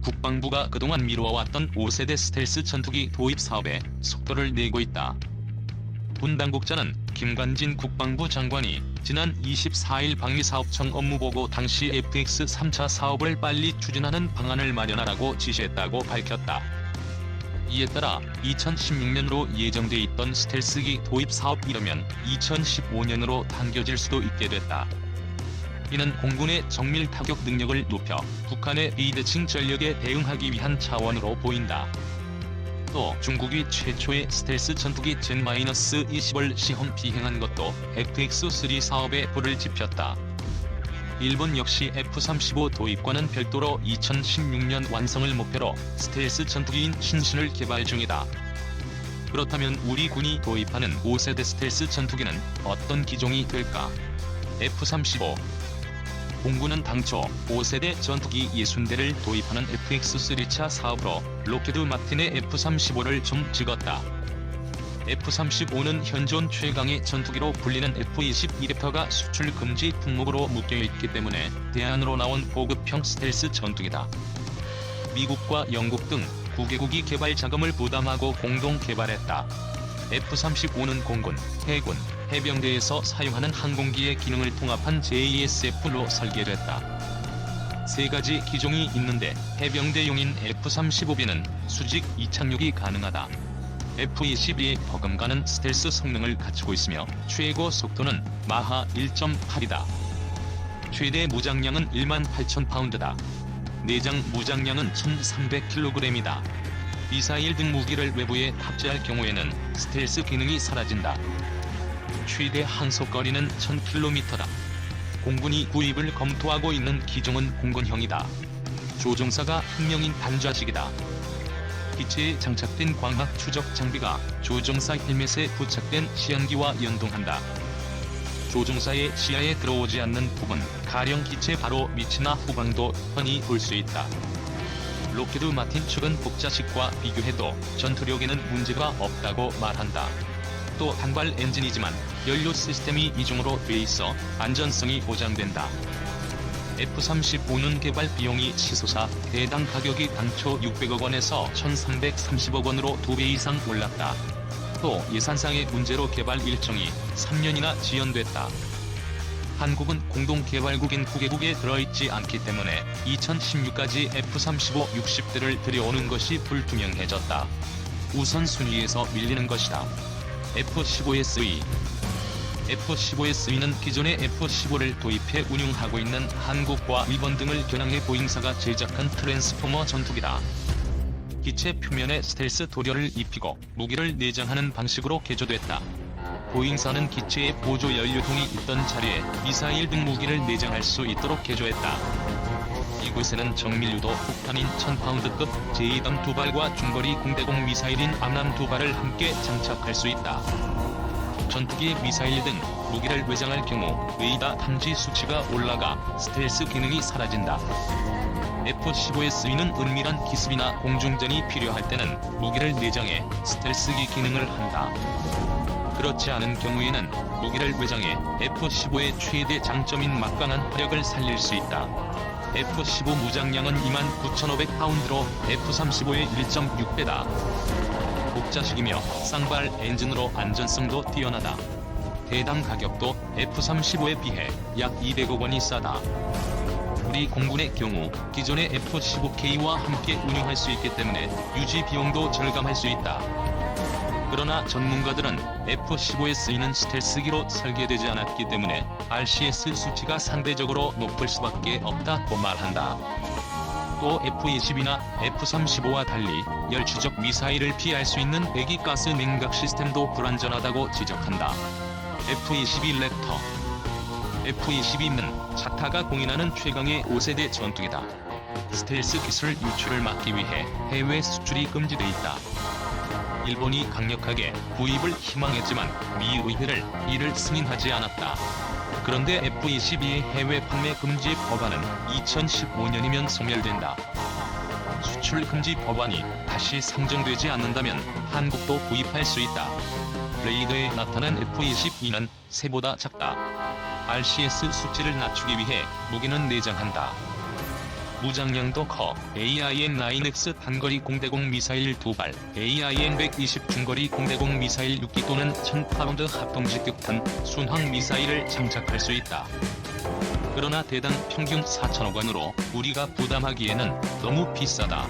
국방부가 그동안 미뤄왔던 5세대 스텔스 전투기 도입 사업에 속도를 내고 있다. 분당국장은 김관진 국방부 장관이 지난 24일 방위사업청 업무보고 당시 FX 3차 사업을 빨리 추진하는 방안을 마련하라고 지시했다고 밝혔다. 이에 따라 2016년으로 예정돼 있던 스텔스기 도입 사업 이르면 2015년으로 당겨질 수도 있게 됐다. 이는 공군의 정밀 타격 능력을 높여 북한의 비대칭 전력에 대응하기 위한 차원으로 보인다. 또 중국이 최초의 스텔스 전투기 젠-20을 시험 비행한 것도 FX3 사업에 불을 지폈다. 일본 역시 F-35 도입과는 별도로 2016년 완성을 목표로 스텔스 전투기인 신신을 개발 중이다. 그렇다면 우리 군이 도입하는 5세대 스텔스 전투기는 어떤 기종이 될까? F-35 공군은 당초 5세대 전투기 60대를 도입하는 FX3차 사업으로 록히드 마틴의 F-35를 좀 찍었다. F-35는 현존 최강의 전투기로 불리는 F-22랩터가 수출 금지 품목으로 묶여있기 때문에 대안으로 나온 보급형 스텔스 전투기다. 미국과 영국 등 9개국이 개발 자금을 부담하고 공동 개발했다. F-35는 공군, 해군, 해병대에서 사용하는 항공기의 기능을 통합한 JSF로 설계됐다. 세 가지 기종이 있는데 해병대용인 F-35B는 수직 이착륙이 가능하다. F-22의 버금가는 스텔스 성능을 갖추고 있으며 최고 속도는 마하 1.8이다. 최대 무장량은 18,000파운드다. 내장 무장량은 1,300kg이다. 미사일 등 무기를 외부에 탑재할 경우에는 스텔스 기능이 사라진다. 최대 항속거리는 1000km다. 공군이 구입을 검토하고 있는 기종은 공군형이다. 조종사가 흑명인 반좌식이다. 기체에 장착된 광학 추적 장비가 조종사 헬멧에 부착된 시연기와 연동한다. 조종사의 시야에 들어오지 않는 부분, 가령 기체 바로 밑이나 후방도 훤히 볼 수 있다. 록히드 마틴 측은 복자식과 비교해도 전투력에는 문제가 없다고 말한다. 또 단발 엔진이지만 연료 시스템이 이중으로 돼 있어 안전성이 보장된다. F-35는 개발 비용이 치솟아 대당 가격이 당초 600억 원에서 1330억 원으로 2배 이상 올랐다. 또 예산상의 문제로 개발 일정이 3년이나 지연됐다. 한국은 공동개발국인 9개국에 들어있지 않기 때문에 2016까지 F-35 60대를 들여오는 것이 불투명해졌다. 우선순위에서 밀리는 것이다. F-15SE F-15SE는 기존의 F-15를 도입해 운용하고 있는 한국과 일본 등을 겨냥해 보잉사가 제작한 트랜스포머 전투기다. 기체 표면에 스텔스 도료를 입히고 무기를 내장하는 방식으로 개조됐다. 보잉사는 기체에 보조 연료통이 있던 자리에 미사일 등 무기를 내장할 수 있도록 개조했다. 이곳에는 정밀유도 폭탄인 1000파운드급 제2단 2발과 중거리 공대공 미사일인 암람 2발을 함께 장착할 수 있다. 전투기 미사일 등 무기를 외장할 경우 레이더 탐지 수치가 올라가 스텔스 기능이 사라진다. F-15SE는 은밀한 기습이나 공중전이 필요할 때는 무기를 내장해 스텔스기 기능을 한다. 그렇지 않은 경우에는 무기를 외장해 F-15의 최대 장점인 막강한 화력을 살릴 수 있다. F-15 무장량은 29,500파운드로 F-35의 1.6배다. 복자식이며 쌍발 엔진으로 안전성도 뛰어나다. 대당 가격도 F-35에 비해 약 200억 원이 싸다. 우리 공군의 경우 기존의 F-15K와 함께 운용할 수 있기 때문에 유지 비용도 절감할 수 있다. 그러나 전문가들은 F-15SE는 스텔스기로 설계되지 않았기 때문에 RCS 수치가 상대적으로 높을 수밖에 없다고 말한다. 또 F-22나 F-35와 달리 열추적 미사일을 피할 수 있는 배기가스 냉각 시스템도 불안전하다고 지적한다. F-22 랩터 F-22는 자타가 공인하는 최강의 5세대 전투기다. 스텔스 기술 유출을 막기 위해 해외 수출이 금지돼 있다. 일본이 강력하게 구입을 희망했지만 미 의회를 이를 승인하지 않았다. 그런데 F-22의 해외 판매 금지 법안은 2015년이면 소멸된다. 수출 금지 법안이 다시 상정되지 않는다면 한국도 구입할 수 있다. 레이더에 나타난 F-22는 새보다 작다. RCS 수치를 낮추기 위해 무기는 내장한다. 무장량도 커 AIM-9X 단거리 공대공 미사일 2발, AIM-120 중거리 공대공 미사일 6기 또는 1000파운드 합동직격탄 순항 미사일을 장착할 수 있다. 그러나 대당 평균 4천억 원으로 우리가 부담하기에는 너무 비싸다.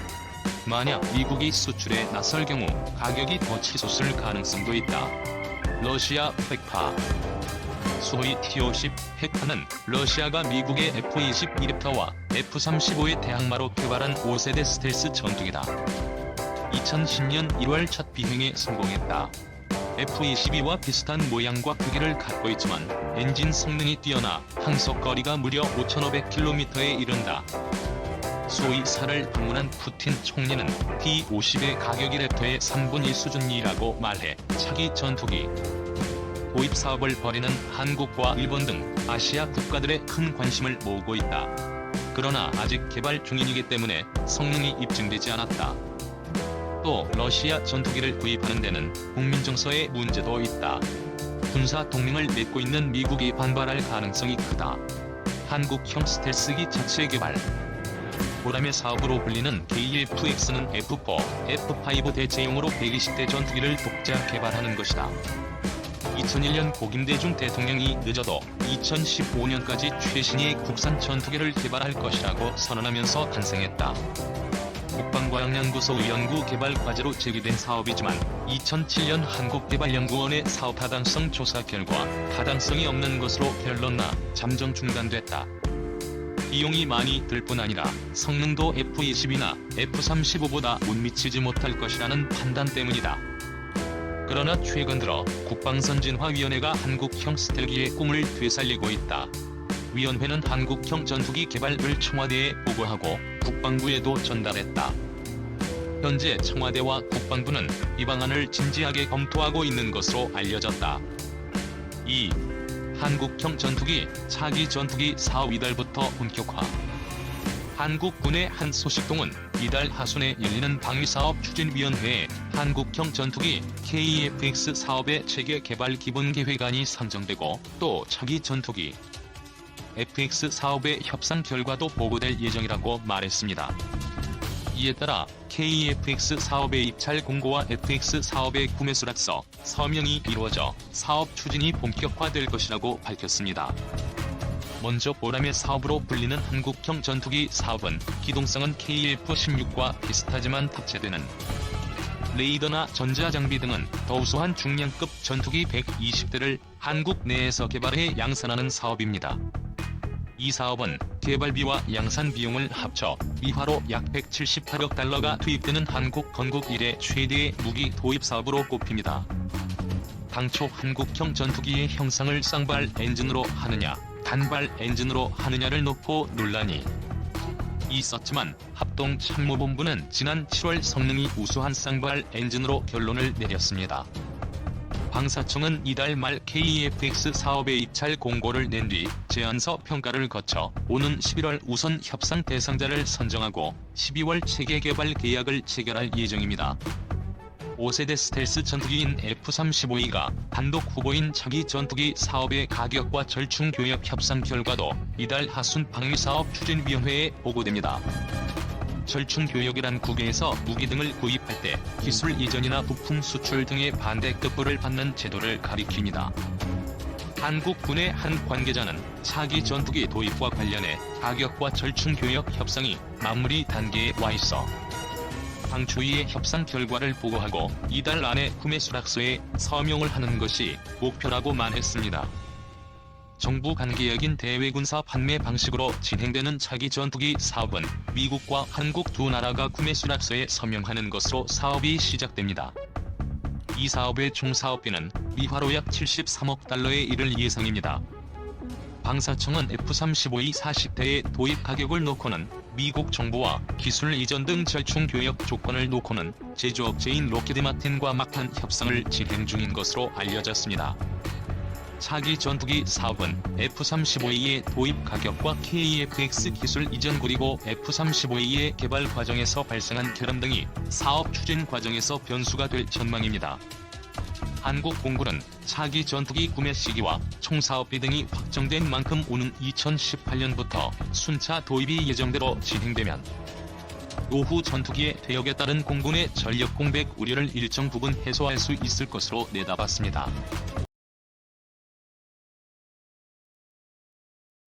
만약 미국이 수출에 나설 경우 가격이 더 치솟을 가능성도 있다. 러시아 백파 소위 T-50 핵파는 러시아가 미국의 F-22랩터와 F-35의 대항마로 개발한 5세대 스텔스 전투기다. 2010년 1월 첫 비행에 성공했다. F-22와 비슷한 모양과 크기를 갖고 있지만 엔진 성능이 뛰어나 항속거리가 무려 5,500km에 이른다. 소위 사를 방문한 푸틴 총리는 T-50의 가격이 랩터의 3분의 1 수준이라고 말해 차기 전투기 도입 사업을 벌이는 한국과 일본 등 아시아 국가들의 큰 관심을 모으고 있다. 그러나 아직 개발 중이기 때문에 성능이 입증되지 않았다. 또 러시아 전투기를 구입하는 데는 국민 정서의 문제도 있다. 군사 동맹을 맺고 있는 미국이 반발할 가능성이 크다. 한국형 스텔스기 자체 개발 보람의 사업으로 불리는 KF-X는 F4, F5 대체용으로 120대 전투기를 독자 개발하는 것이다. 2001년 고김대중 대통령이 늦어도 2015년까지 최신의 국산 전투기를 개발할 것이라고 선언하면서 탄생했다. 국방과학연구소 연구 개발 과제로 제기된 사업이지만 2007년 한국개발연구원의 사업 타당성 조사 결과 타당성이 없는 것으로 결론나 잠정 중단됐다. 비용이 많이 들 뿐 아니라 성능도 F-22나 F-35보다 못 미치지 못할 것이라는 판단 때문이다. 그러나 최근 들어 국방선진화위원회가 한국형 스텔기의 꿈을 되살리고 있다. 위원회는 한국형 전투기 개발을 청와대에 보고하고 국방부에도 전달했다. 현재 청와대와 국방부는 이 방안을 진지하게 검토하고 있는 것으로 알려졌다. 2. 한국형 전투기, 차기 전투기 사업 이달부터 본격화. 한국군의 한 소식통은 이달 하순에 열리는 방위사업추진위원회에 한국형 전투기 KF-X 사업의 체계 개발 기본 계획안이 선정되고 또 차기 전투기 FX 사업의 협상 결과도 보고될 예정이라고 말했습니다. 이에 따라 KF-X 사업의 입찰 공고와 FX 사업의 구매 수락서, 서명이 이루어져 사업 추진이 본격화될 것이라고 밝혔습니다. 먼저 보람의 사업으로 불리는 한국형 전투기 사업은 기동성은 KF-16과 비슷하지만 탑재되는 레이더나 전자장비 등은 더 우수한 중량급 전투기 120대를 한국 내에서 개발해 양산하는 사업입니다. 이 사업은 개발비와 양산 비용을 합쳐 미화로 약 178억 달러가 투입되는 한국 건국 이래 최대의 무기 도입 사업으로 꼽힙니다. 당초 한국형 전투기의 형상을 쌍발 엔진으로 하느냐, 단발 엔진으로 하느냐를 놓고 논란이 있었지만 합동참모본부는 지난 7월 성능이 우수한 쌍발 엔진으로 결론을 내렸습니다. 방사청은 이달 말 KF-X 사업의 입찰 공고를 낸 뒤 제안서 평가를 거쳐 오는 11월 우선 협상 대상자를 선정하고 12월 체계 개발 계약을 체결할 예정입니다. 5세대 스텔스 전투기인 F-35E가 단독 후보인 차기 전투기 사업의 가격과 절충 교역 협상 결과도 이달 하순 방위사업추진위원회에 보고됩니다. 절충 교역이란 국외에서 무기 등을 구입할 때 기술 이전이나 부품 수출 등의 반대급부를 받는 제도를 가리킵니다. 한국군의 한 관계자는 차기 전투기 도입과 관련해 가격과 절충 교역 협상이 마무리 단계에 와 있어 당초의 협상 결과를 보고하고 이달 안에 구매 수락서에 서명을 하는 것이 목표라고 말했습니다. 정부 관계역인 대외군사 판매 방식으로 진행되는 차기 전투기 사업은 미국과 한국 두 나라가 구매 수락서에 서명하는 것으로 사업이 시작됩니다. 이 사업의 총 사업비는 미화로 약 73억 달러에 이를 예상입니다. 방사청은 F-35E 40대의 도입 가격을 놓고는 미국 정부와 기술 이전 등 절충 교역 조건을 놓고는 제조업체인 록히드마틴과 막판 협상을 진행 중인 것으로 알려졌습니다. 차기 전투기 사업은 F-35E의 도입 가격과 KF-X 기술 이전 그리고 F-35E의 개발 과정에서 발생한 결함 등이 사업 추진 과정에서 변수가 될 전망입니다. 한국 공군은 차기 전투기 구매 시기와 총사업비 등이 확정된 만큼 오는 2018년부터 순차 도입이 예정대로 진행되면 노후 전투기의 퇴역에 따른 공군의 전력 공백 우려를 일정 부분 해소할 수 있을 것으로 내다봤습니다.